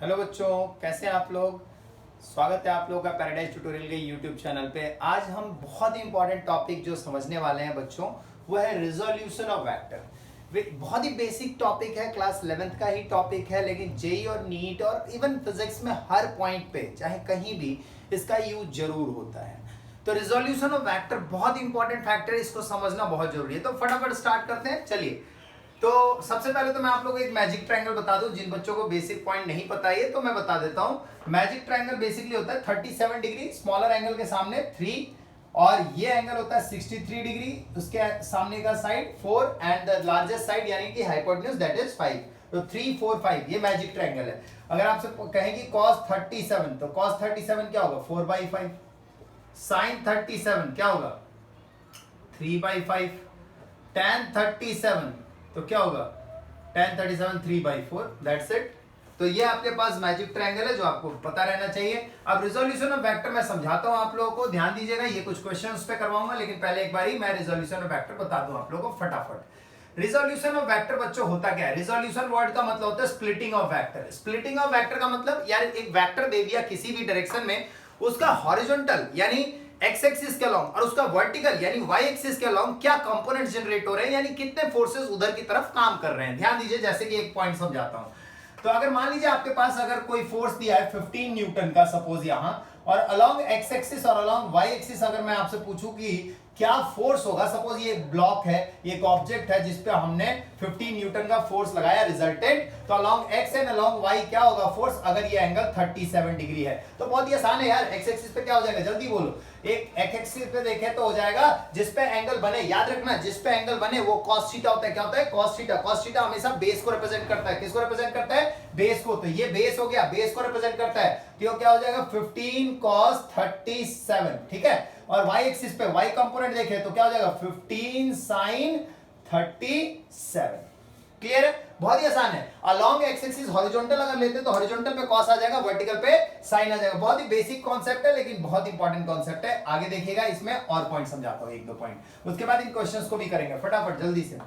Hello बच्चों, कैसे हैं आप लोग। स्वागत है आप लोगों का पैराडाइज ट्यूटोरियल के यूट्यूब चैनल पे। आज हम बहुत ही इंपॉर्टेंट टॉपिक जो समझने वाले हैं बच्चों, वो है रिजोल्यूशन ऑफ वेक्टर। बहुत ही बेसिक टॉपिक है, क्लास 11th का ही टॉपिक है, लेकिन जेई और नीट और इवन फिजिक्स में हर पॉइंट पे चाहे कहीं भी इसका यूज जरूर होता है। तो रिजोल्यूशन ऑफ वेक्टर बहुत इंपॉर्टेंट फैक्टर है, इसको समझना बहुत जरूरी है। तो फटाफट स्टार्ट करते हैं, चलिए। तो सबसे पहले तो मैं आप लोगों को एक मैजिक ट्रायंगल बता दूं, जिन बच्चों को बेसिक पॉइंट नहीं पता है तो मैं बता देता हूं। मैजिक ट्रायंगल बेसिकली होता है 37 डिग्री, स्मॉलर एंगल के सामने 3, और ये एंगल होता है 63 डिग्री, उसके सामने का side 4 and the largest side यानी कि हाइपोटेन्यूज दैट इज 5। तो 3 4 5 ये मैजिक ट्रायंगल है। अगर आपसे कहेंगे cos 37, तो cos 37 क्या होगा 4/5, sin 37 क्या होगा 3/5, tan 37 तो क्या होगा tan 37 3/4, दैट्स इट। तो ये आपके पास मैजिक ट्रायंगल है जो आपको पता रहना चाहिए। अब रिजोल्यूशन ऑफ वेक्टर मैं समझाता हूं आप लोगों को, ध्यान दीजिएगा। ये कुछ क्वेश्चंस पे करवाऊंगा, लेकिन पहले एक बारी मैं रिजोल्यूशन ऑफ वेक्टर बता दूं आप लोगों को फटाफट। रिजोल्यूशन ऑफ वेक्टर बच्चों होता क्या है? रिजोल्यूशन वर्ड का मतलब होता है splitting of vector. Splitting of vector का मतलब यार एक वेक्टर दे दिया किसी भी डायरेक्शन में, उसका हॉरिजॉन्टल यानी एक्स एक्सिस के अलॉन्ग और उसका वर्टिकल यानी वाई एक्सिस के अलॉन्ग क्या कंपोनेंट जनरेट हो रहे हैं, यानी कितने फोर्सेस उधर की तरफ काम कर रहे हैं। ध्यान दीजिए, जैसे कि एक पॉइंट समझाता हूं। तो अगर मान लीजिए आपके पास अगर कोई फोर्स दिया है 15 न्यूटन का सपोज यहां, और अलॉन्ग एक्स एक्सिस और अलॉन्ग वाई एक्सिस अगर मैं आपसे पूछूं कि क्या फोर्स होगा, सपोज ये एक ब्लॉक है, ये एक ऑब्जेक्ट है जिस पे हमने 15 न्यूटन का फोर्स लगाया रिजल्टेंट, तो along X and along Y क्या होगा फोर्स, अगर ये एंगल 37 डिग्री है। तो बहुत ही आसान है यार, एक्स एक्सिस पे क्या हो जाएगा जल्दी बोलो। एक एक्स एक्सिस पे देखें तो हो जाएगा जिस पे एंगल बने, याद रखना जिस पे एंगल बने वो cos थीटा होता है। क्या होता है cos थीटा। cos थीटा हमेशा बेस को रिप्रेजेंट करता है। किसको रिप्रेजेंट करता है? बेस को। तो ये बेस हो गया, बेस को रिप्रेजेंट करता है, तो क्या हो जाएगा 15 cos 37, ठीक है। और y एक्सिस पे y कंपोनेंट देखें तो क्या हो जाएगा 15 sin 37। क्लियर है? बहुत ही आसान है। अलोंग एक्स एक्सिस हॉरिजॉन्टल अगर लेते हैं तो हॉरिजॉन्टल पे कॉस आ जाएगा, वर्टिकल पे साइन आ जाएगा। बहुत ही बेसिक कॉन्सेप्ट है, लेकिन बहुत इंपॉर्टेंट कॉन्सेप्ट है। आगे देखिएगा, इसमें और पॉइंट समझाता हूं, एक दो पॉइंट, उसके बाद इन क्वेश्चंस को भी करेंगे फटाफट जल्दी से।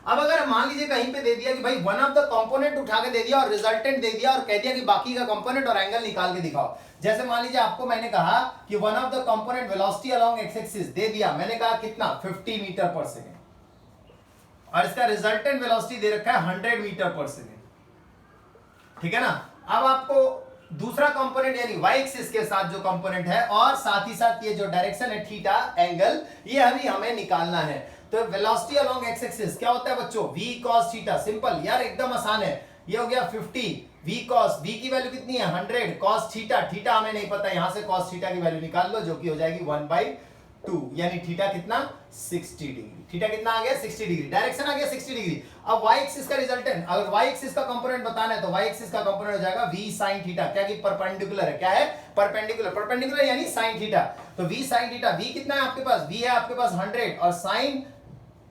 अब अगर मान लीजिए कहीं पे दे दिया कि भाई वन ऑफ द कंपोनेंट उठा के दे दिया और रिजल्टेंट दे दिया और कह दिया कि बाकी का कंपोनेंट और एंगल निकाल के दिखाओ। जैसे मान लीजिए आपको मैंने कहा कि one of the component velocity along X axis दे दिया, मैंने कहा कितना 50 मीटर पर सेकेंड, और इसका रिजल्टेंट वेलोसिटी दे रखा है 100 मीटर पर सेकेंड, ठीक है ना। अब आपको दूसरा कंपोनेंट यानी वाई एक्सिस के साथ जो कंपोनेंट है और साथ ही साथ ये जो डायरेक्शन है थीटा एंगल, ये अभी हमें निकालना है। तो वेलोसिटी अलोंग एक्स एक्सिस क्या होता है बच्चों v cos थीटा। सिंपल यार, एकदम आसान है। ये हो गया 50 v cos, v की वैल्यू कितनी है 100, cos थीटा, थीटा हमें नहीं पता, यहां से cos थीटा की वैल्यू निकाल लो जो कि हो जाएगी 1/2, यानी थीटा कितना 60 डिग्री। थीटा कितना आ गया 60 डिग्री, डायरेक्शन आ गया 60 डिग्री। अब y एक्सिस का रिजल्टेंट, अगर y एक्सिस का कंपोनेंट बताना है तो y एक्सिस का कंपोनेंट हो जाएगा v sin थीटा, क्या कि परपेंडिकुलर है। क्या है? परपेंडिकुलर। परपेंडिकुलर यानी sin थीटा। तो v sin थीटा, v कितना है आपके पास? v है आपके पास 100 और sin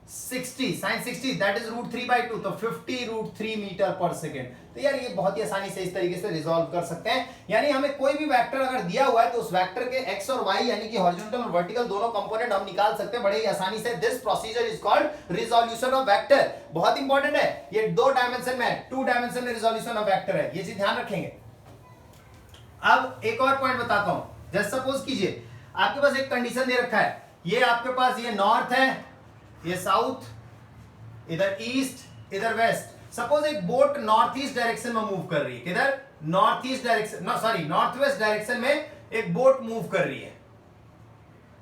60, sin 60 दैट इज √3/2, तो 50 √3 मीटर पर सेकेंड। तो यार ये बहुत ही आसानी से इस तरीके से रिजॉल्व कर सकते हैं। यानी हमें कोई भी वेक्टर अगर दिया हुआ है तो उस वेक्टर के x और y यानी कि हॉरिजॉन्टल और वर्टिकल दोनों कंपोनेंट हम निकाल सकते हैं बड़े ही आसानी से। This procedure is called resolution of vector. बहुत इंपॉर्टेंट है, ये 2 डायमेंशन में 2 डायमेंशन में रिजोल्यूशन ऑफ वेक्टर है, ये चीज ध्यान रखेंगे। अब एक और पॉइंट बताता हूं। जस्ट सपोज कीजिए आपके पास एक कंडीशन दे रखा है, ये आपके पास ये नॉर्थ है, ये साउथ, इधर ईस्ट, इधर वेस्ट। सपोज एक बोट नॉर्थ ईस्ट डायरेक्शन में मूव कर रही है, किधर? North east direction, north west direction में एक बोट मूव कर रही है,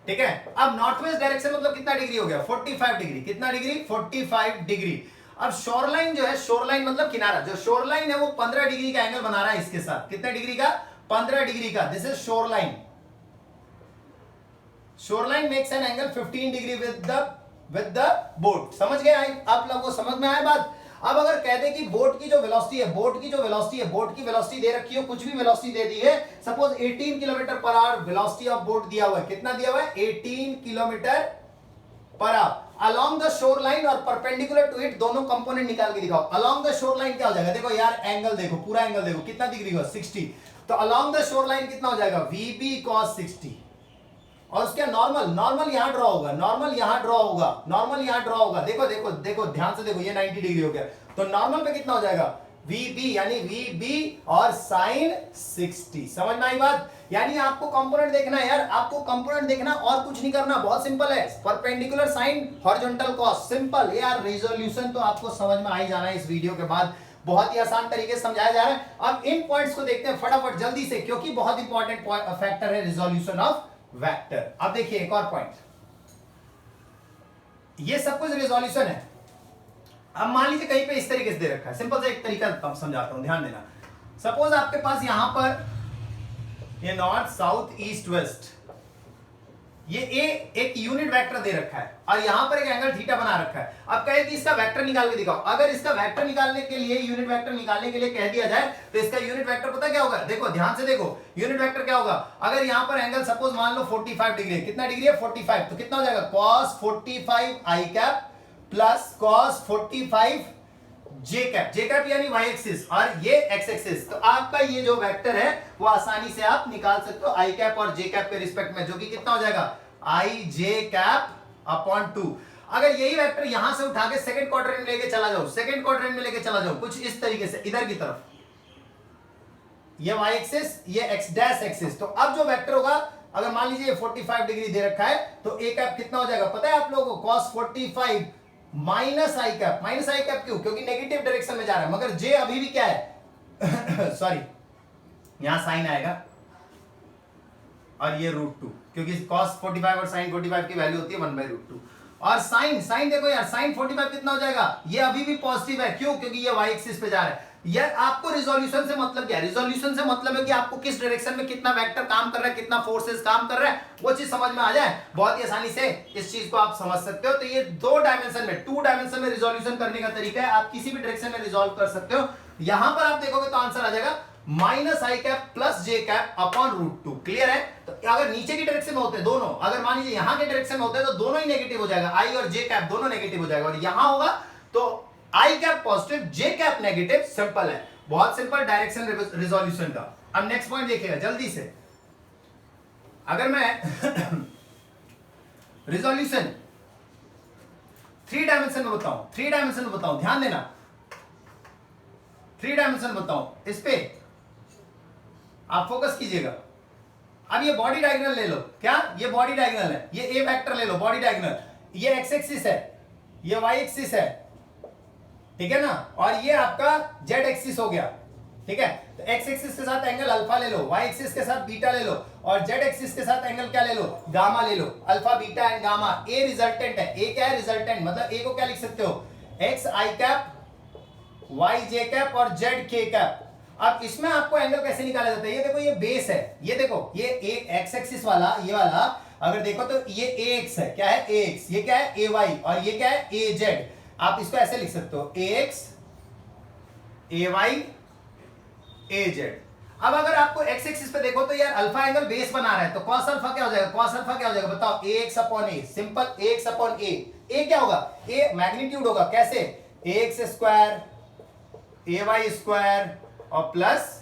ठीक है। अब नॉर्थ वेस्ट डायरेक्शन मतलब कितना डिग्री हो गया 45 डिग्री। कितना डिग्री 45 डिग्री। अब शोरलाइन जो है, शोरलाइन मतलब किनारा, जो शोरलाइन है वो 15 डिग्री का एंगल बना रहा है इसके साथ। कितने डिग्री का? 15 डिग्री का। This is shoreline. Shoreline makes an angle 15 degree with the boat. समझ गए? आप लोगों को समझ में आया बात? अब अगर कह दे कि बोट की जो वेलोसिटी है, बोट की वेलोसिटी दे रखी हो, कुछ भी वेलोसिटी दे दी है, suppose 18 kilometre per hour velocity of boat दिया हुआ है। कितना दिया हुआ है? 18 kilometre per hour along the shore line और परपेंडिकुलर टू इट, दोनों कंपोनेंट निकाल के दिखाओ। अलोंग द शोर लाइन क्या हो जाएगा? देखो यार एंगल देखो, पूरा एंगल देखो कितना डिग्री हुआ 60। तो अलोंग द शोर लाइन कितना हो जाएगा VB cos 60, और उसके नॉर्मल यहां ड्रॉ होगा, देखो ध्यान से देखो, ये 90 डिग्री हो गया, तो नॉर्मल पे कितना हो जाएगा VB यानी VB और sin 60। समझ में आई बात? यानी आपको कंपोनेंट देखना है यार, आपको कंपोनेंट देखना और कुछ नहीं करना, बहुत सिंपल है। Perpendicular sine, horizontal cos, simple यार। रेजोल्यूशन तो आपको समझ में आ ही जाना है इस वीडियो के बाद, बहुत ही आसान तरीके से समझाया जा रहा है। अब इन पॉइंट्स को देखते हैं फटाफट जल्दी से, क्योंकि बहुत इंपॉर्टेंट फैक्टर है रिजोल्यूशन ऑफ वेक्टर। अब देखिए एक और पॉइंट, ये सब कुछ रिजोल्यूशन है। अब मान लीजिए कहीं पे इस तरीके से दे रखा है, सिंपल सा एक तरीका समझाता हूं, ध्यान देना। सपोज आपके पास यहां पर ये नॉर्थ साउथ ईस्ट वेस्ट, ये एक यूनिट वेक्टर दे रखा है और यहां पर एक एंगल थीटा बना रखा है। अब कहे कि इसका वेक्टर निकाल के दिखाओ। अगर इसका वेक्टर निकालने के लिए, यूनिट वेक्टर निकालने के लिए कह दिया जाए तो इसका यूनिट वेक्टर पता क्या होगा? देखो ध्यान से देखो, यूनिट वेक्टर क्या होगा? अगर यहां पर एंगल सपोज मान लो 45 डिग्री है, कितना डिग्री है? 45, तो कितना हो जाएगा? cos 45 आई कैप प्लस cos 45 जे कैप यानी y एक्सिस और ये x एक्सिस। तो आपका ये जो वेक्टर है वो आसानी से आप निकाल सकते हो आई कैप और जे कैप के रिस्पेक्ट में, जो कि कितना हो जाएगा? आई जे कैप अपॉन 2। अगर यही वेक्टर यहां से उठा के सेकंड क्वाड्रेंट में लेके चला जाओ, सेकंड क्वाड्रेंट में लेके चला जाओ कुछ इस तरीके से इधर की तरफ, ये y एक्सिस, ये x डैश एक्सिस। तो अब जो वेक्टर होगा, अगर मान लीजिए ये 45 डिग्री दे रखा है, तो a कैप कितना हो जाएगा पता है आप लोगों को? cos 45 माइनस आई कैप। माइनस आई कैप क्यों? क्योंकि नेगेटिव डायरेक्शन में जा रहा है, मगर j अभी भी क्या है? सॉरी, यहां साइन आएगा और ये √2, क्योंकि cos 45 और sin 45 की वैल्यू होती है 1/√2। और साइन देखो यार, साइन 45 कितना हो जाएगा? ये अभी भी पॉजिटिव है, क्यों? क्योंकि ये y एक्सिस पे जा रहा है। यार आपको रिजोल्यूशन से मतलब क्या है? रिजोल्यूशन से मतलब है कि आपको किस डायरेक्शन में कितना वेक्टर काम कर रहा है, कितना फोर्सेस काम कर रहा है, वो चीज समझ में आ जाए, बहुत ही आसानी से इस चीज को आप समझ सकते हो। तो ये 2 डायमेंशन में, 2 डायमेंशन में रिजोल्यूशन करने का तरीका है, आप किसी भी डायरेक्शन में रिजोल्व कर सकते हो। यहां पर आप देखोगे तो आंसर आ जाएगा माइनस आई कैप प्लस जे कैप अपॉन √2। क्लियर है? तो अगर नीचे की डायरेक्शन में होते हैं दोनों, अगर मान लीजिए यहां के डायरेक्शन में होते हैं तो दोनों ही नेगेटिव हो जाएगा, आई और जे कैप दोनों नेगेटिव हो जाएगा। और यहां होगा तो आई कैप पॉजिटिव, जे कैप नेगेटिव। सिंपल है, बहुत सिंपल डायरेक्शन रिजोल्यूशन का। अब नेक्स्ट पॉइंट देखिएगा जल्दी से। अगर मैं रिजोल्यूशन 3 डायमेंशन में बताऊं, 3 डायमेंशन में बताऊं, ध्यान देना, 3 डायमेंशन बताऊं, इस पे आप फोकस कीजिएगा। अब ये बॉडी डायगोनल ले लो, क्या? ये बॉडी डायगोनल है, ये ए वेक्टर ले लो बॉडी डायगोनल, ये एक्स एक्सिस है, ये वाई एक्सिस है, ठीक है ना? और ये आपका जेड एक्सिस हो गया, ठीक है? तो एक्स एक्सिस के साथ एंगल अल्फा ले लो, वाई एक्सिस के साथ बीटा ले लो, और जेड एक्सिस के साथ एंगल क्या ले लो? गामा ले लो। Alpha beta and gamma, A resultant है। ए क्या है? रिजल्टेंट, मतलब ए को क्या लिख सकते हो? एक्स आई कैप, वाई जे कैप और जेड के कैप। अब इसमें आपको एंगल कैसे निकाला जाता है? ये देखो, ये बेस है, ये देखो, ये एक्स एक्सिस वाला, ये वाला अगर देखो तो ये ए एक्स है, क्या है? ए एक्स। ये क्या है? ए वाई। और ये क्या है? ए जेड। आप इसको ऐसे लिख सकते हो, ए एक्स, ए वाई, ए जेड। अब अगर आपको एक्स एक्सिस पे देखो तो यार अल्फा एंगल बेस बना रहा है, तो cos अल्फा क्या हो जाएगा? cos अल्फा क्या हो जाएगा बताओ? ए एक्स अपॉन ए। सिंपल, ए एक्स अपॉन ए। ए क्या होगा? ए मैग्नीट्यूड होगा, कैसे? ए एक्स स्क्वायर, ए वाई स्क्वायर और प्लस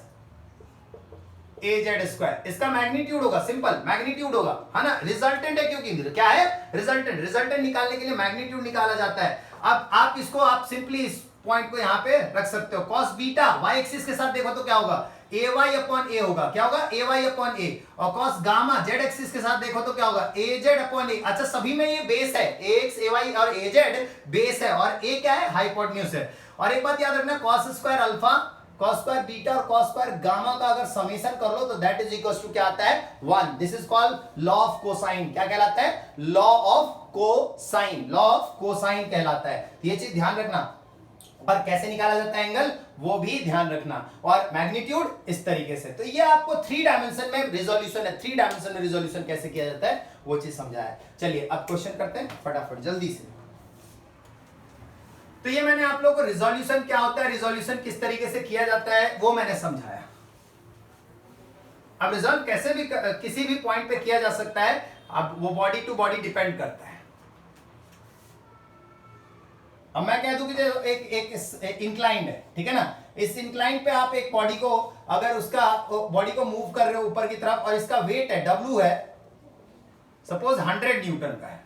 ए जेड स्क्वायर, इसका मैग्नीट्यूड होगा। सिंपल मैग्नीट्यूड होगा, है ना? रिजल्टेंट है, क्योंकि क्या है? रिजल्टेंट। रिजल्टेंट निकालने के लिए मैग्नीट्यूड निकाला जाता है। अब आप इसको, आप सिंपली इस पॉइंट को यहां पे रख सकते हो। cos बीटा y एक्सिस के साथ देखो तो क्या होगा? ए वाई अपॉन ए होगा, क्या होगा? ए वाई अपॉन ए। और cos गामा जेड एक्सिस के साथ देखो तो क्या होगा? ए जेड अपॉन ए। अच्छा, सभी में ये बेस है, ए एक्स, ए वाई और ए जेड बेस है, और ए क्या है? हाइपोटेन्यूज है। और एक बात याद रखना, cos square alpha, cos square beta और cos स्क्वायर गामा का अगर समेशन कर लो तो दैट इज इक्वल टू क्या आता है? 1। This is called law of cosine. क्या कहलाता है? Law of cosine. Law of cosine कहलाता है। ये चीज ध्यान रखना। और कैसे निकाला जाता है एंगल, वो भी ध्यान रखना। और मैग्नीट्यूड इस तरीके से। तो ये आपको 3 डायमेंशन में रिजोल्यूशन है, 3 डायमेंशन में रिजोल्यूशन कैसे किया जाता है वो चीज समझाया है। चलिए अब क्वेश्चन करते हैं फटाफट जल्दी से। तो ये मैंने आप लोगों को रिजोल्यूशन क्या होता है, रिजोल्यूशन किस तरीके से किया जाता है, वो मैंने समझाया। अब रिजल्ट कैसे भी किसी भी पॉइंट पे किया जा सकता है, अब वो बॉडी टू बॉडी डिपेंड करता है। अब मैं कह दूं कि जो एक इंक्लाइंड है, ठीक है ना? इस इंक्लाइंड पे आप एक बॉडी को, अगर उसका बॉडी को मूव कर रहे हो ऊपर की तरफ, और इसका वेट है W है, सपोज 100 न्यूटन का है,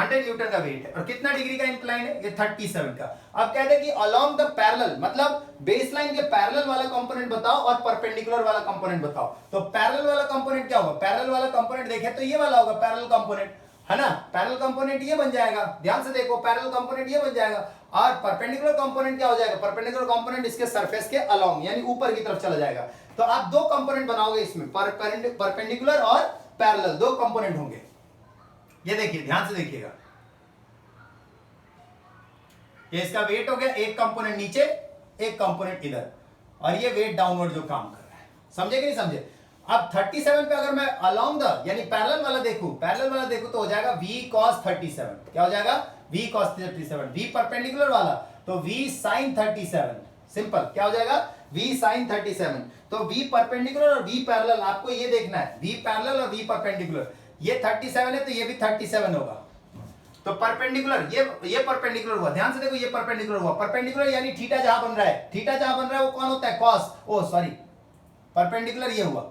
100 न्यूटन का वेट है और कितना डिग्री का इंक्लाइन है, ये 37 का। अब कहते हैं कि अलोंग द पैरेलल, मतलब बेसलाइन के पैरेलल वाला कंपोनेंट बताओ और परपेंडिकुलर वाला कंपोनेंट बताओ। तो पैरेलल वाला कंपोनेंट क्या होगा, पैरेलल वाला कंपोनेंट देखें तो ये वाला होगा पैरेलल कंपोनेंट, है ना। पैरेलल कंपोनेंट ये बन जाएगा, ध्यान से देखो, पैरेलल कंपोनेंट ये बन जाएगा। और परपेंडिकुलर कंपोनेंट क्या हो जाएगा, परपेंडिकुलर कंपोनेंट इसके सरफेस के अलोंग यानी ऊपर की तरफ चला जाएगा। तो आप दो कंपोनेंट बनाओगे इसमें, परपेंडिकुलर और पैरेलल, दो कंपोनेंट होंगे। ये देखिए, ध्यान से देखिएगा, ये इसका वेट हो गया, एक कंपोनेंट नीचे एक कंपोनेंट इधर, और ये वेट डाउनवर्ड जो काम कर रहा है, समझे कि नहीं समझे। अब 37 पे अगर मैं अलोंग द यानी पैरेलल वाला देखूं तो हो जाएगा v cos 37, क्या हो जाएगा v cos 37। v परपेंडिकुलर वाला तो v sin 37, सिंपल, क्या हो जाएगा v sin 37। तो v परपेंडिकुलर और v पैरेलल आपको ये देखना है, v पैरेलल और v परपेंडिकुलर। ये 37 है तो ये भी 37 होगा। तो परपेंडिकुलर, ये परपेंडिकुलर हुआ, ध्यान से देखो, ये परपेंडिकुलर हुआ। परपेंडिकुलर यानी थीटा जहां बन रहा है, थीटा जहां बन रहा है वो कौन होता है, कॉस, ओ सॉरी, परपेंडिकुलर ये हुआ।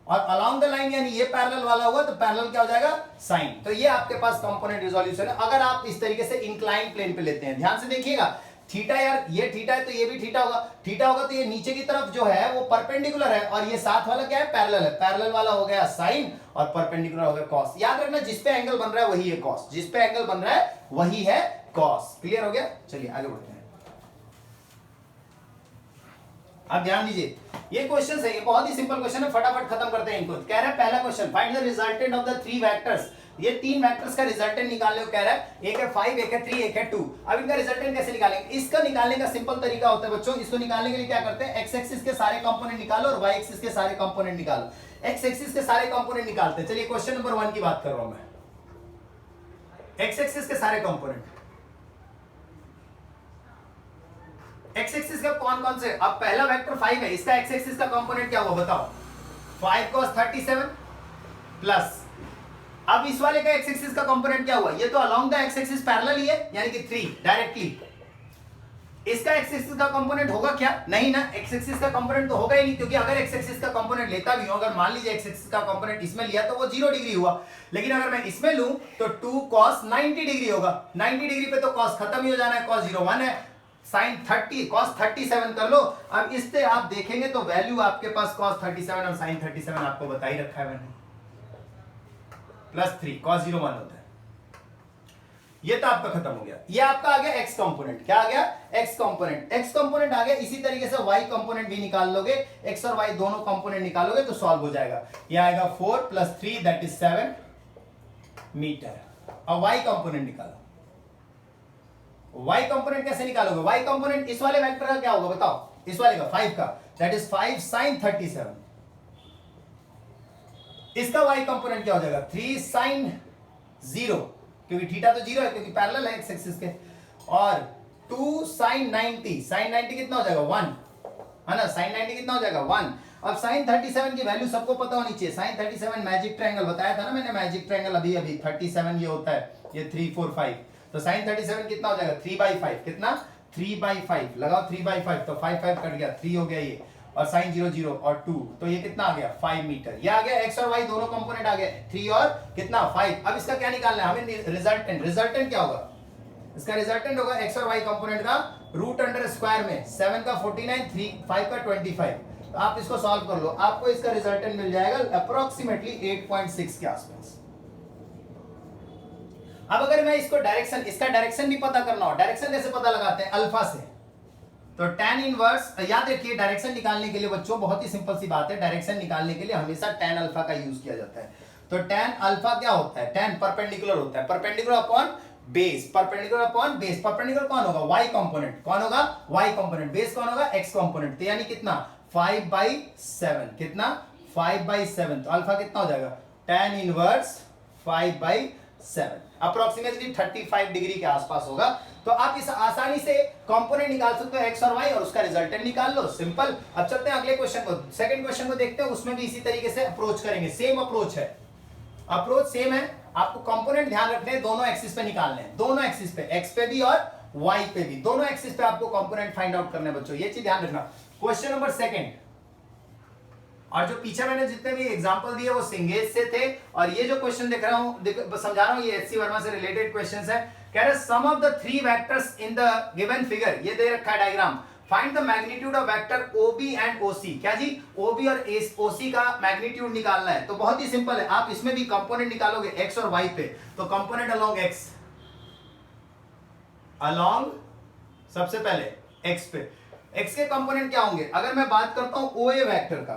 और अलोंग द लाइन यानी ये पैरेलल वाला हुआ तो पैरेलल क्या हो जाएगा, साइन। तो ये आपके पास कंपोनेंट रिजोल्यूशन है अगर आप इस तरीके से इंक्लाइन प्लेन पे लेते हैं। ध्यान से देखिएगा, थीटा यार ये थीटा है तो ये भी थीटा होगा, थीटा होगा तो ये नीचे की तरफ जो है वो परपेंडिकुलर है, और ये साथ वाला क्या है, पैरेलल है। पैरेलल वाला हो गया साइन और परपेंडिकुलर हो गया कॉस। याद रखना, जिस पे एंगल बन रहा है वही है कॉस, जिस पे एंगल बन रहा है वही है कॉस। क्लियर हो गया, चलिए आगे बढ़ते हैं। अब ध्यान दीजिए, ये क्वेश्चन है, ये बहुत ही सिंपल क्वेश्चन है, फटाफट खत्म करते हैं इनको। कह रहा है पहला question, find the resultant of the three vectors. ये तीन वेक्टर्स का रिजल्टेंट निकालने को कह रहा है, एक है 5, एक है 3, एक है 2। अब इनका रिजल्टेंट कैसे निकालेंगे, इसका निकालने का सिंपल तरीका होता है बच्चों। इसको निकालने के लिए क्या करते हैं, एक्स एक्सिस के सारे कंपोनेंट निकालो और वाई एक्सिस के सारे कंपोनेंट निकालो। एक्स एक्सिस के सारे कंपोनेंट निकालते हैं। चलिए क्वेश्चन नंबर 1 की बात कर रहा हूं मैं। एक्स एक्सिस के सारे कंपोनेंट, एक्स एक्सिस का कौन कौन से, अब पहला वेक्टर 5 है, इसका एक्स एक्सिस का कंपोनेंट क्या हुआ बताओ, 5 cos 37 प्लस, अब इस वाले का एक्स एक्सिस का कंपोनेंट क्या हुआ, ये तो along the X axis parallel ही है यानी कि 3 डायरेक्टली। इसका एक्स एक्सिस का कंपोनेंट होगा क्या, नहीं ना, एक्स एक्सिस का कंपोनेंट तो होगा ही नहीं, क्योंकि अगर एक्स एक्सिस का कंपोनेंट लेता भी हूं, अगर मान लीजिए एक्स एक्सिस का कंपोनेंट इसमें लिया तो वो 0 डिग्री हुआ, लेकिन अगर मैं इसमें लूं तो 2 cos 90 डिग्री होगा। 90 डिग्री पे तो cos खत्म ही हो जाना है, cos 0 1 है, sin 30 cos 37 कर लो। अब इससे आप देखेंगे तो वैल्यू आपके पास cos 37 और sin 37 आपको बता ही रखा है मैंने, +3 cos 0 1 होता है। ये तो आपका खत्म हो गया। ये आपका आ गया एक्स कंपोनेंट, क्या आ गया, एक्स कंपोनेंट। एक्स कंपोनेंट आ गया, इसी तरीके से वाई कंपोनेंट भी निकाल लोगे, एक्स और वाई दोनों कंपोनेंट निकालोगे तो सॉल्व हो जाएगा। ये आएगा 4 + 3 दैट इज 7 मीटर। अब वाई कंपोनेंट निकालो। वाई कंपोनेंट कैसे निकालोगे, वाई कंपोनेंट इस वाले वेक्टर का क्या होगा बताओ, इस वाले का 5 का, दैट इज 5 sin 37। इसका वाई कंपोनेंट क्या हो जाएगा, 3 sin 0, क्योंकि थीटा तो 0 है क्योंकि पैरेलल है एक्स एक्सिस के, और 2 sin 90, sin 90 कितना हो जाएगा 1, है ना, sin 90 कितना हो जाएगा 1। अब sin 37 की वैल्यू सबको पता होनी चाहिए। sin 37 मैजिक ट्रायंगल बताया था ना मैंने, मैजिक ट्रायंगल अभी 37 ये होता है, ये 3 4 5, तो sin 37 कितना हो जाएगा 3/5, कितना 3/5 लगाओ, 3/5 तो 5 5 कट गया, 3 हो गया ये, और sin 0 0 और 2 तो ये कितना आ गया 5 मीटर। ये आ गया एक्स और वाई दोनों कंपोनेंट आ गए, 3 और कितना 5। अब इसका क्या निकालना है हमें, रिजल्टेंट। रिजल्टेंट क्या होगा, इसका रिजल्टेंट होगा एक्स और वाई कंपोनेंट का √अंडर स्क्वायर में 7 का 49, 3 5 का 25। तो आप इसको सॉल्व कर लो, आपको इसका रिजल्टेंट मिल जाएगा अप्रोक्सीमेटली 8.6 के आसपास। अब अगर मैं इसको डायरेक्शन, इसका डायरेक्शन भी पता करना हो, डायरेक्शन कैसे पता लगाते हैं, अल्फा से। तो tan इनवर्स, याद रखिए डायरेक्शन निकालने के लिए बच्चों बहुत ही सिंपल सी बात है, डायरेक्शन निकालने के लिए हमेशा tan अल्फा का यूज किया जाता है। तो tan अल्फा क्या होता है, tan परपेंडिकुलर होता है, perpendicular upon base, perpendicular upon base. Perpendicular कौन होगा, y कंपोनेंट, कौन होगा y कंपोनेंट, बेस कौन होगा x कंपोनेंट। तो यानी कितना 5/7, कितना 5/7, तो अल्फा कितना हो जाएगा tan इनवर्स 5/7, अप्रोक्सीमेटली 35 डिग्री के आसपास होगा। तो आप इस आसानी से कंपोनेंट निकाल सकते हो एक्स और वाई, और उसका रिजल्टेंट निकाल लो, सिंपल। अब चलते हैं अगले क्वेश्चन को, सेकंड क्वेश्चन को देखते हैं, उसमें भी इसी तरीके से अप्रोच करेंगे, सेम अप्रोच है, अप्रोच सेम है। आपको कंपोनेंट ध्यान रखने हैं, दोनों एक्सिस पे निकालने हैं, दोनों एक्सिस पे, एक्स पे भी और वाई पे भी, दोनों एक्सिस पे आपको कंपोनेंट फाइंड आउट करने हैं बच्चों, ये चीज ध्यान रखना। क्वेश्चन नंबर सेकंड, और जो पीछे मैंने जितने भी एग्जांपल दिए वो सिंगेज से थे, और ये जो क्वेश्चन देख रहा हूं समझा रहा हूं, ये एचसी वर्मा से रिलेटेड क्वेश्चंस है। कह रहे sum of the three vectors in the given figure, ये दे रखा है diagram, find the magnitude of vector OB and OC. क्या जी, ओबी और ओसी का मैग्नीट्यूड निकालना है। तो बहुत ही सिंपल है, आप इसमें भी कंपोनेंट निकालोगे एक्स और वाई पे, तो कंपोनेंट अलोंग एक्स, अलोंग सबसे पहले एक्स पे, एक्स के कंपोनेंट क्या होंगे। अगर मैं बात करता हूं ओए वेक्टर का,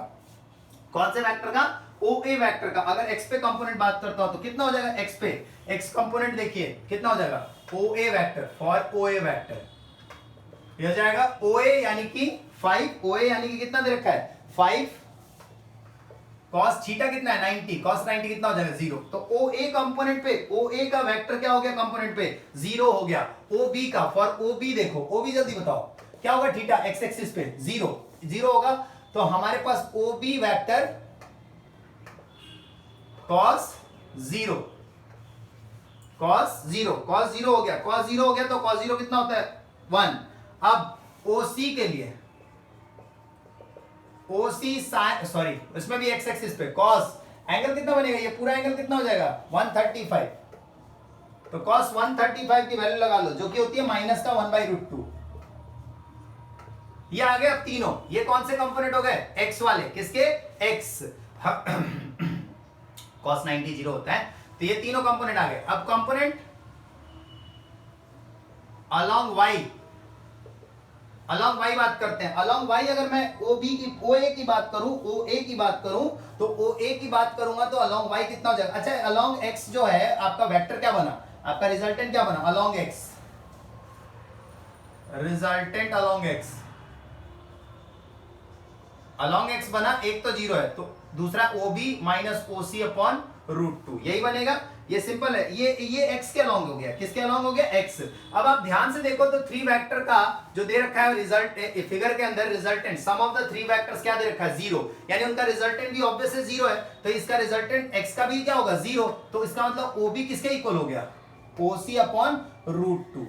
कौन से वेक्टर का, ओए वेक्टर का, अगर एक्स पे कंपोनेंट बात करता हूं तो कितना हो जाएगा एक्स पे, एक्स कंपोनेंट देखिए कितना हो जाएगा, ओए वेक्टर, फॉर ओए वेक्टर ये हो जाएगा ओए यानी कि 5, ओए यानी कि कितना दे रखा है 5, cos थीटा कितना है 90, cos 90 कितना हो जाएगा 0। तो ओ ए कंपोनेंट पे, ओ ए का वेक्टर क्या हो गया कंपोनेंट पे 0 हो गया। ओ बी का, फॉर ओ बी देखो, ओ बी जल्दी बताओ क्या होगा, थीटा एक्स एक्सिस पे 0 होगा। तो हमारे पास O B vector cos 0, cos 0 हो गया, cos 0 हो गया, तो cos 0 कितना होता है 1। अब ओसी के लिए, ओसी सॉरी इसमें भी एक्स एक्सिस पे cos एंगल कितना बनेगा, ये पूरा एंगल कितना हो जाएगा 135। तो cos 135 की वैल्यू लगा लो, जो कि होती है माइनस का 1/√2। ये आ गए अब तीनों, ये कौन से कंपोनेंट हो गए एक्स वाले, किसके एक्स cos 90 0 होता है, तो ये तीनों कंपोनेंट आ गए। अब component along Y, along Y बात करते हैं। अलोंग वाई अगर मैं ओबी की, ओए की बात करूं, ओए की बात करूं, तो ओए की बात करूंगा तो अलोंग वाई कितना हो जाएगा। अच्छा, अलोंग एक्स जो है आपका वेक्टर क्या बना, आपका रिजल्टेंट क्या बना, along x, resultant along x, along x बना, एक तो 0 है, तो दूसरा ओबी माइनस ओसी अपॉन √2 यही बनेगा। ये सिंपल है, ये x के अलोंग हो गया, किसके अलोंग हो गया x। अब आप ध्यान से देखो तो थ्री वेक्टर का जो दे रखा है रिजल्ट फिगर के अंदर, resultant sum of the three vectors क्या दे रखा है 0, यानी उनका रिजल्टेंट भी ऑब्वियसली 0 है, तो इसका रिजल्टेंट x का भी क्या होगा 0। तो इसका मतलब OB किसके इक्वल हो गया, OC अपॉन √2।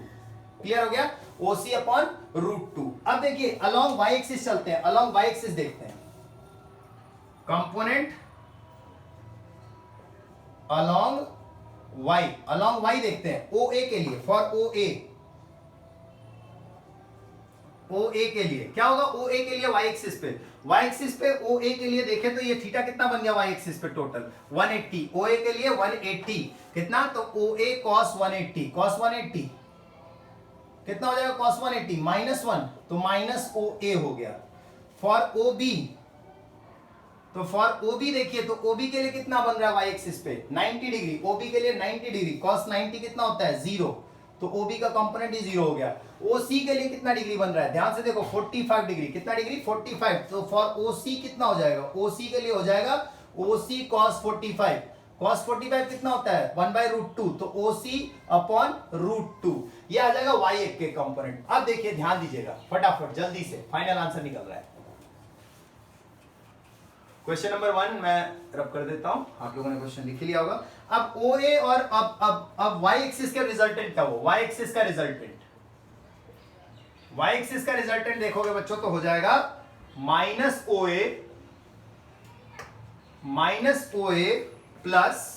क्लियर हो गया, OC अपॉन √2। अब देखिए अलोंग y एक्सिस चलते हैं, अलोंग y एक्सिस देखते हैं, component along y, along y देखते हैं OA के लिए, फॉर OA के लिए क्या होगा, OA के लिए y एक्सिस पे, y एक्सिस पे OA के लिए देखें तो ये थीटा कितना बन गया y एक्सिस पे टोटल 180, OA के लिए 180 कितना, तो OA cos 180, cos 180 कितना हो जाएगा cos 180 -1, तो माइनस OA हो गया। फॉर OB, तो फॉर OB देखिए, तो OB के लिए कितना बन रहा है y एक्सिस पे 90 डिग्री, OB के लिए 90 डिग्री, cos 90 कितना होता है 0, तो OB का कंपोनेंट ही 0 हो गया। OC के लिए कितना डिग्री बन रहा है, ध्यान से देखो 45 डिग्री, कितना डिग्री 45, तो फॉर OC कितना हो जाएगा, OC के लिए हो जाएगा OC cos 45, cos 45 कितना होता है 1/√2, तो OC अपॉन √2 ये आ जाएगा y1 के कंपोनेंट। अब देखिए ध्यान दीजिएगा फटाफट जल्दी से, फाइनल आंसर निकल रहा है। क्वेश्चन नंबर 1 मैं रब कर देता हूं, आप लोगों ने क्वेश्चन लिख लिया होगा। अब OA और अब y एक्सिस का रिजल्टेंट क्या हो, y एक्सिस का रिजल्टेंट, y एक्सिस का रिजल्टेंट देखोगे बच्चों तो हो जाएगा -OA प्लस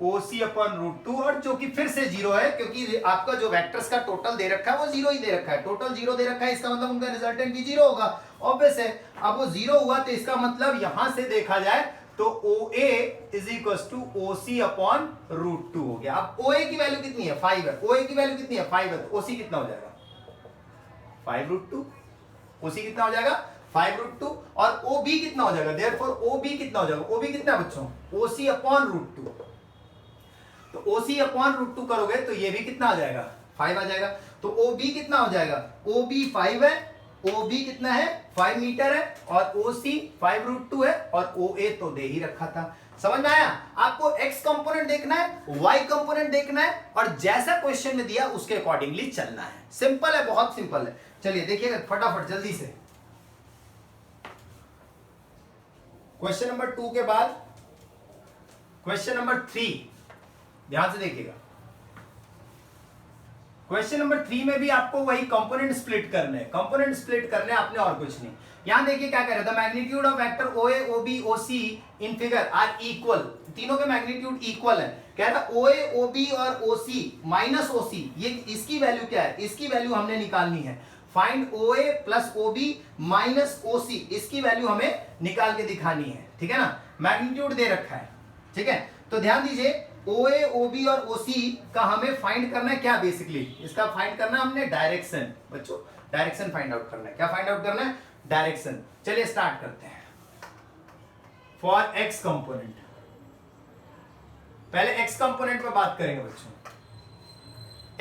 OC अपॉन √2, और जो कि फिर से 0 है, क्योंकि आपका जो वेक्टर्स का टोटल दे रखा है वो 0 ही दे रखा है, टोटल 0 दे रखा है, इसका मतलब उनका रिजल्टेंट भी 0 होगा, ऑब्वियस है। अब वो 0 हुआ तो इसका मतलब यहां से देखा जाए तो OA is equal to OC upon √2 हो गया। अब OA की वैल्यू कितनी है 5 है, OA की वैल्यू कितनी है 5 है, तो OC कितना हो जाएगा 5√2, OC कितना हो जाएगा 5√2, और OB कितना हो जाएगा, देयरफॉर OB कितना हो जाएगा, OB कितना बच्चों OC अपॉन √2, तो OC अपॉन √2 करोगे तो ये भी कितना आ जाएगा 5 आ जाएगा। तो OB कितना हो जाएगा, OB 5 है, OB कितना है 5 मीटर है, और OC 5√2 है, और OA तो दे ही रखा था। समझ में आया, आपको x कंपोनेंट देखना है, y कंपोनेंट देखना है, और जैसा क्वेश्चन में दिया उसके अकॉर्डिंगली चलना है। सिंपल है, बहुत सिंपल है। चलिए देखिएगा फटाफट जल्दी से, क्वेश्चन नंबर 2 के बाद क्वेश्चन नंबर 3 ध्यान से देखिएगा। क्वेश्चन नंबर 3 में भी आपको वही कंपोनेंट स्प्लिट करने हैं, कंपोनेंट स्प्लिट करने हैं आपने, और कुछ नहीं। यहां देखिए क्या कह रहा है, the magnitude of vector OA OB OC in figure are equal, तीनों के मैग्नीट्यूड इक्वल है। कह रहा है OA OB और OC माइनस OC, ये इसकी वैल्यू क्या है, इसकी वैल्यू हमने निकालनी है। Find OA plus OB minus OC, इसकी वैल्यू हमें निकाल के दिखानी है, ठीक है ना। मैग्नीट्यूड दे रखा है, ठीक है। तो ध्यान दीजिए OA OB और OC का हमें फाइंड करना है क्या, बेसिकली इसका फाइंड करना है हमने डायरेक्शन, बच्चों डायरेक्शन फाइंड आउट करना है। क्या फाइंड आउट करना है, डायरेक्शन। चलिए स्टार्ट करते हैं। फॉर x कंपोनेंट, पहले x कंपोनेंट पे बात करेंगे बच्चों।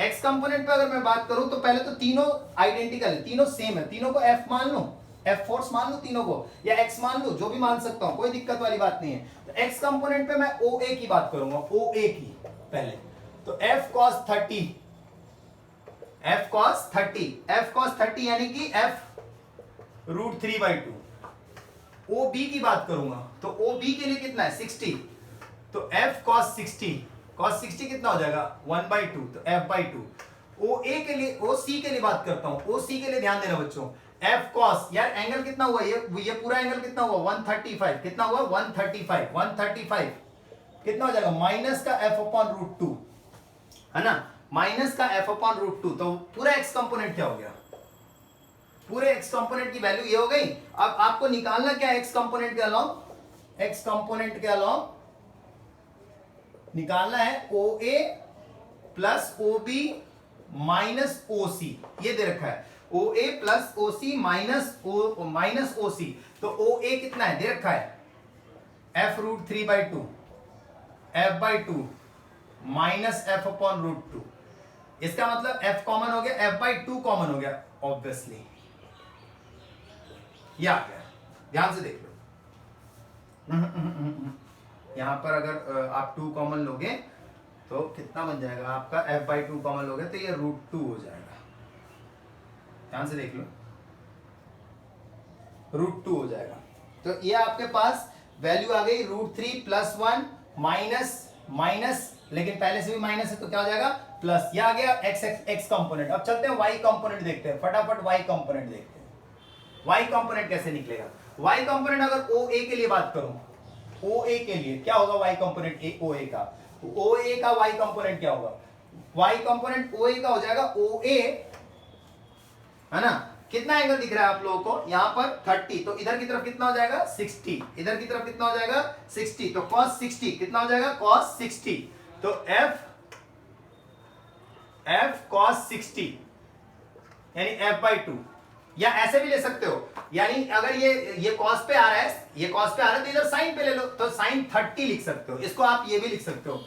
x कंपोनेंट पे अगर मैं बात करूं तो पहले तो तीनों आइडेंटिकल है, तीनों सेम है, तीनों को f मान लो, f फोर्स मान लो तीनों को, या x मान लो, जो भी मान सकता हूं, कोई दिक्कत वाली बात नहीं है। तो x कंपोनेंट पे मैं OA की बात करूंगा, OA की पहले। तो f cos 30, f cos 30, f cos 30 यानी कि f √3/2। OB की बात करूंगा तो OB के लिए कितना है 60, तो f cos 60, cos 60 कितना हो जाएगा 1/2, तो f/2। OA के लिए, OC के लिए बात करता हूं, OC के लिए ध्यान देना बच्चों, f cos, यार एंगल कितना हुआ, ये पूरा एंगल कितना हुआ 135, कितना हुआ 135, 135 कितना हो जाएगा माइनस का f/√2, है ना, माइनस का f/√2। तो पूरा x कंपोनेंट क्या हो गया, पूरे x कंपोनेंट की वैल्यू ये हो गई। अब आपको निकालना क्या है x कंपोनेंट के अलावा, x कंपोनेंट के अलावा निकालना है OA plus OB minus OC, ये दे रखा है OA plus OC minus OC। तो OA कितना है दे रखा है f√3/2, f/2 माइनस f/√2। इसका मतलब f कॉमन हो गया, f/2 कॉमन हो गया, ऑब्वियसली ये आ गया। ध्यान से देख लो, यहां पर अगर आप 2 कॉमन लोगे तो कितना बन जाएगा आपका, f/2 कॉमन लोगे तो ये √2 हो जाएगा। ध्यान से देख लो, √2 हो जाएगा। तो ये आपके पास वैल्यू आ गई √3 + 1 माइनस, लेकिन पहले से भी माइनस है तो क्या हो जाएगा प्लस। ये आ गया x कंपोनेंट। अब चलते हैं y कंपोनेंट देखते हैं, फटाफट y कंपोनेंट देखते हैं। y कंपोनेंट कैसे निकलेगा, y कंपोनेंट अगर OA के लिए बात करूं, OA के लिए क्या होगा y कंपोनेंट OA का, OA का y कंपोनेंट क्या होगा, y कंपोनेंट OA का हो जाएगा OA, है ना। कितना एंगल दिख रहा है आप लोगों को यहां पर 30, तो इधर की तरफ कितना हो जाएगा 60, इधर की तरफ कितना हो जाएगा 60, तो cos 60 कितना हो जाएगा cos 60, तो f cos 60 यानी f/2, या ऐसे भी ले सकते हो, यानी अगर ये cos पे आ रहा है, ये cos पे आ रहा है तो इधर sin पे ले लो, तो sin 30 लिख सकते हो। इसको आप ये भी लिख सकते हो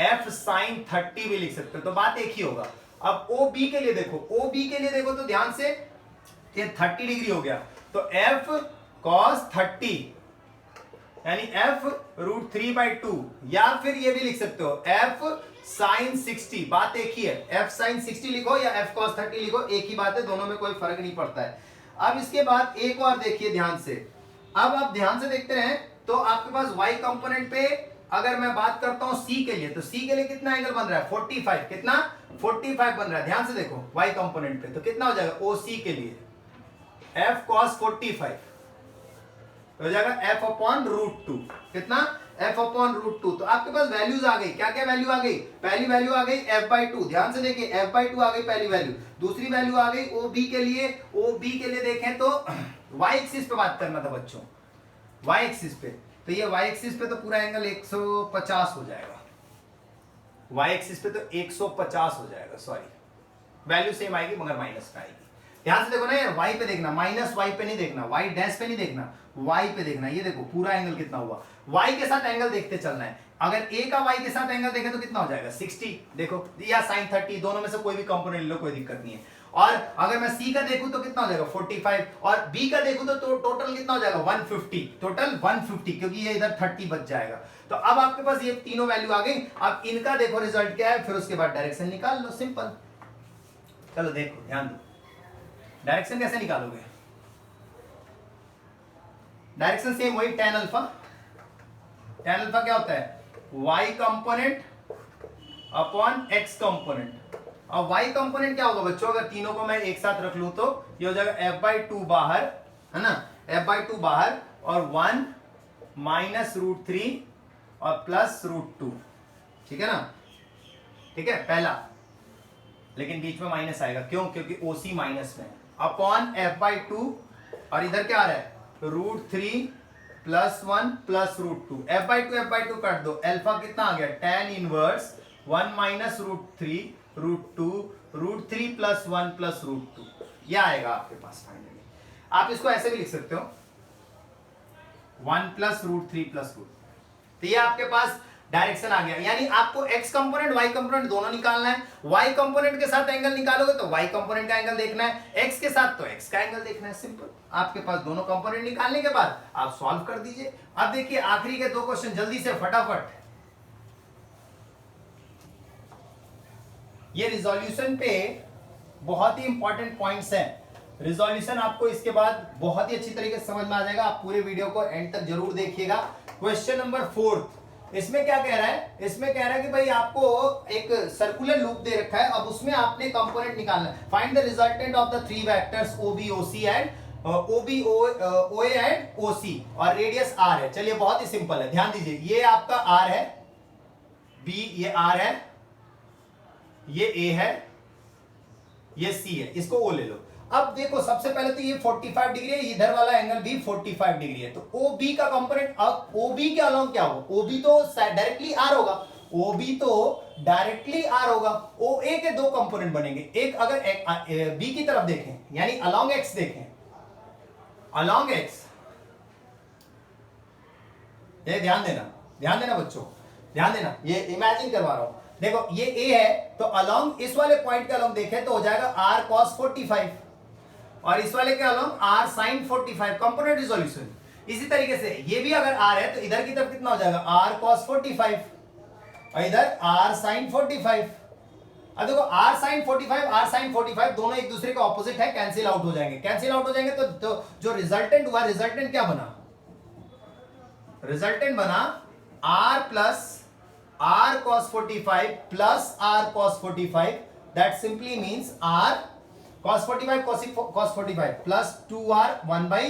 f sin 30 भी लिख सकते हो, तो बात एक ही होगा। अब OB के लिए देखो, OB के लिए देखो तो ध्यान से, ये 30 डिग्री हो गया, तो f cos 30 यानी f √3/2, या फिर ये भी लिख सकते हो f sin 60, बात एक ही है, f sin 60 लिखो या f cos 30 लिखो, एक ही बात है, दोनों में कोई फर्क नहीं पड़ता है। अब इसके बाद एक और देखिए ध्यान से, अब आप ध्यान से देखते हैं तो आपके पास y कंपोनेंट पे अगर मैं बात करता हूं C के लिए, तो C के लिए कितना एंगल बन रहा है 45, कितना 45 बन रहा है। ध्यान से देखो y कंपोनेंट पे, तो कितना हो जाएगा OC के लिए f cos 45 हो जाएगा f/√2, कितना f/√2। तो आपके पास वैल्यूज आ गई, क्या क्या वैल्यू आ गई, पहली वैल्यू आ गई f/2, ध्यान से देखिए f/2 आ गई पहली वैल्यू। दूसरी वैल्यू आ गई OB के लिए, OB के लिए देखें तो y एक्सिस पे बात करना था बच्चों, y एक्सिस पे, तो ये y एक्सिस पे तो पूरा एंगल 150 हो जाएगा, y एक्सिस पे तो 150 हो जाएगा, सॉरी वैल्यू सेम आएगी मगर माइनस पे आएगी। ध्यान से देखो ना यार, y पे देखना, माइनस y पे नहीं देखना, y डैश पे नहीं देखना, y पे देखना। ये देखो पूरा एंगल कितना हुआ, y के साथ एंगल देखते चलना है। अगर a का y के साथ एंगल देखें तो कितना हो जाएगा 60, देखो, या sin 30, दोनों में से कोई भी कंपोनेंट ले लो, कोई दिक्कत नहीं है। और अगर मैं c का देखूं तो कितना हो जाएगा 45, और b का देखूं तो टोटल कितना हो जाएगा 150, टोटल 150, क्योंकि ये इधर 30 बच जाएगा। तो अब आपके पास ये तीनों वैल्यू आ गई। अब इनका देखो रिजल्ट क्या है, फिर उसके बाद डायरेक्शन निकाल लो, सिंपल। चलो देखो, ध्यान दो, डायरेक्शन कैसे निकालोगे, डायरेक्शन सेम वही tan अल्फा। tan अल्फा क्या होता है y component upon x component, और y कंपोनेंट क्या होगा बच्चों, अगर तीनों को मैं एक साथ रख लूं तो ये हो जाएगा f/2 बाहर, है ना, f/2 बाहर और 1 माइनस √3 और प्लस √2, ठीक है ना, ठीक है पहला, लेकिन बीच में माइनस आएगा, क्यों, क्योंकि OC माइनस में, अपॉन f/2 और इधर क्या आ रहा है √3 प्लस 1 प्लस √2, f/2 काट दो, अल्फा कितना आ गया tan inverse 1 minus √3 √2 √3 plus 1 plus √2, यह आएगा आपके पास फाइनली। आप इसको ऐसे भी लिख सकते हो 1 प्लस √3 प्लस √2, तो ये आपके पास डायरेक्शन आ गया। यानी आपको x कंपोनेंट y कंपोनेंट दोनों निकालना है, y कंपोनेंट के साथ एंगल निकालोगे तो y कंपोनेंट का एंगल देखना है, x के साथ तो x का एंगल देखना है, सिंपल। आपके पास दोनों कंपोनेंट निकालने के बाद आप सॉल्व कर दीजिए। अब देखिए आखिरी के 2 क्वेश्चन जल्दी से फटाफट, ये रिजोल्यूशन पे बहुत ही इंपॉर्टेंट पॉइंट्स हैं, रिजोल्यूशन आपको इसके बाद बहुत ही अच्छी तरीके से समझ में आ जाएगा, आप पूरे वीडियो को एंड तक जरूर देखिएगा। क्वेश्चन नंबर 4, इसमें क्या कह रहा है, इसमें कह रहा है कि भाई आपको एक सर्कुलर लूप दे रखा है, अब उसमें आपने कंपोनेंट निकालना है, find the resultant of the 3 vectors OB OC and OB OA and OC और रेडियस R है। चलिए बहुत ही सिंपल है, ध्यान दीजिए, ये आपका R है, B ये R है, ये A है, ये C है, इसको O ले लो। अब देखो सबसे पहले तो ये 45 डिग्री है, इधर वाला एंगल भी 45 डिग्री है, तो OB का कंपोनेंट, अब OB के अलोंग क्या होगा, OB तो डायरेक्टली R होगा, OB तो डायरेक्टली R होगा, OA के 2 कंपोनेंट बनेंगे, एक अगर B की तरफ देखें यानी अलोंग X देखें, अलोंग X, ये ध्यान देना बच्चों, ध्यान देना, ये इमेजिन करवा रहा हूं, देखो ये A है तो अलोंग इस वाले पॉइंट के अलोंग देखें तो हो जाएगा R cos 45 और इस वाले के along R sin 45, component resolution. इसी तरीके से ये भी अगर R है तो इधर की तरफ कितना हो जाएगा R cos 45 और इधर R sin 45। अब देखो R sin 45 दोनों एक दूसरे के ऑपोजिट है, कैंसिल आउट हो जाएंगे, तो जो रिजल्टेंट हुआ, रिजल्टेंट क्या बना, रिजल्टेंट बना R plus R cos 45 plus R cos 45, that simply means R cos 45 cos 45 plus 2R 1 by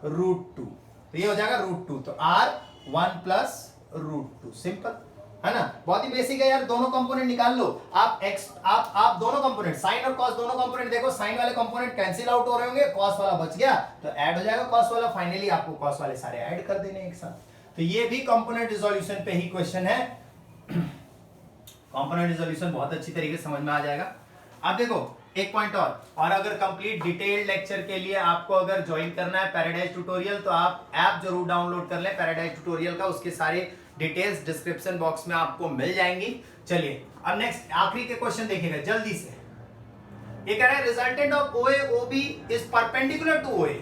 √2, तो ये हो जाएगा √2, तो R 1 plus √2, सिंपल है ना, बहुत ही बेसिक है यार। दोनों कंपोनेंट निकाल लो आप, आप दोनों कंपोनेंट साइन और कॉस दोनों कंपोनेंट देखो, साइन वाले कंपोनेंट कैंसिल आउट हो रहे होंगे, कॉस वाला बच गया तो ऐड हो जाएगा कॉस वाला, फाइनली आपको कॉस वाले सारे ऐड कर देने एक साथ। तो ये भी कंपोनेंट रिजोल्यूशन पे ही क्वेश्चन है, कंपोनेंट रिजोल्यूशन बहुत अच्छी तरीके से समझ में आ जाएगा। अब देखो एक पॉइंट और अगर कंप्लीट डिटेल्ड लेक्चर के लिए आपको अगर ज्वाइन करना है पैराडाइज ट्यूटोरियल तो आप ऐप जरूर डाउनलोड कर लें पैराडाइज ट्यूटोरियल का, उसके सारे डिटेल्स डिस्क्रिप्शन बॉक्स में आपको मिल जाएंगी। चलिए अब नेक्स्ट आखिरी के क्वेश्चन देखिएगा जल्दी से। ये कह रहा है resultant of OA OB is perpendicular to OA,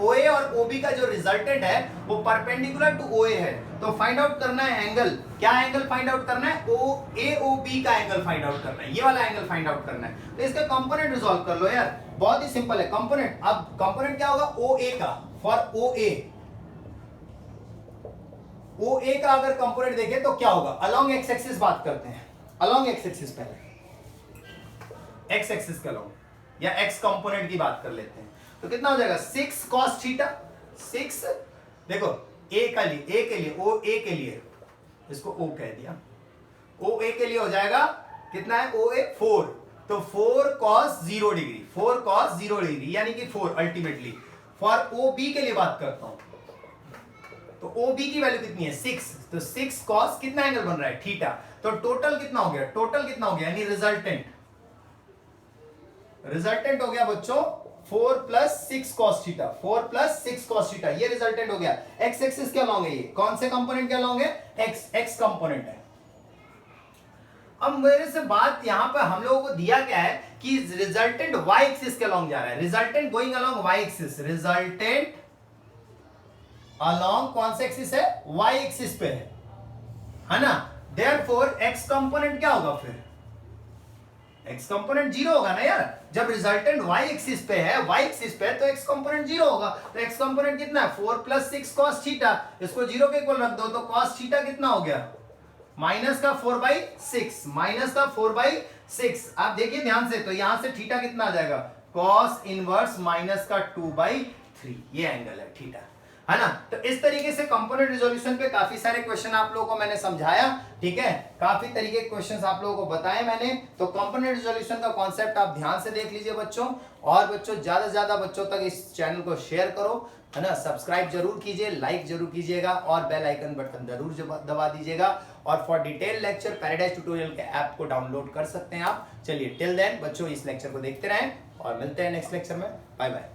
OA और OB का जो रिजल्टेंट है वो परपेंडिकुलर टू OA है, तो फाइंड आउट करना है एंगल, क्या एंगल फाइंड आउट करना है, AOB का एंगल फाइंड आउट करना है, ये वाला एंगल फाइंड आउट करना है। तो इसका कंपोनेंट रिजॉल्व कर लो यार, बहुत ही सिंपल है कंपोनेंट। अब कंपोनेंट क्या होगा OA का, फॉर OA का अगर कंपोनेंट देखें तो क्या होगा, अलोंग एक्स एक्सिस बात करते हैं, अलोंग एक्स एक्सिस, पहले एक्स एक्सिस के अलोंग या एक्स कंपोनेंट की बात कर लेते हैं, तो कितना हो जाएगा 6 cos थीटा, 6 देखो A के लिए OA के लिए इसको O कह दिया, OA के लिए हो जाएगा कितना है OA 4, तो 4 cos 0 डिग्री, 4 cos 0 डिग्री यानी कि 4 अल्टीमेटली। फॉर OB के लिए बात करता हूं तो OB की वैल्यू कितनी है 6, तो 6 cos कितना एंगल बन रहा है थीटा, तो टोटल कितना हो गया, यानी रिजल्टेंट हो गया बच्चों 4 plus 6 cos theta, 4 plus 6 cos theta, ये रिजल्टेंट हो गया। एक्स एक्सिस के अलोंग है, ये कौन से कंपोनेंट के अलोंग है, एक्स कंपोनेंट है। अब मेरे से बात यहां पर हम लोगों को दिया क्या है कि रिजल्टेंट y एक्सिस के अलोंग जा रहा है, resultant going along y axis, resultant along कौन से एक्सिस है, y एक्सिस पे है ना, देयरफॉर x कंपोनेंट क्या होगा, फिर x कंपोनेंट 0 होगा ना यार, जब रिजल्टेंट y एक्सिस पे है, y एक्सिस पे है तो x कंपोनेंट 0 होगा, तो x कंपोनेंट कितना है 4 plus 6 cos थीटा, इसको 0 के इक्वल रख दो तो cos थीटा कितना हो गया माइनस का 4/6, माइनस का 4/6 6। आप देखिए ध्यान से, तो यहां से थीटा कितना आ जाएगा, कॉस इनवर्स माइनस का 2/3, ये एंगल है थीटा, है ना। तो इस तरीके से कंपोनेंट रिजोल्यूशन पे काफी सारे क्वेश्चन आप लोगों को मैंने समझाया, ठीक है, काफी तरीके के क्वेश्चंस आप लोगों को बताए मैंने। तो कंपोनेंट रिजोल्यूशन का कॉन्सेप्ट आप ध्यान से देख लीजिए बच्चों, और बच्चों ज्यादा से ज्यादा बच्चों तक इस चैनल को शेयर करो, है ना, सब्सक्राइब जरूर कीजिए, लाइक जरूर कीजिएगा और बेल आइकन बटन जरूर दबा दीजिएगा। और for detail lecture paradise tutorial के ऐप को डाउनलोड कर सकते हैं आप। चलिए टिल देन बच्चों इस लेक्चर को देखते रहें और मिलते हैं नेक्स्ट लेक्चर में। Bye bye.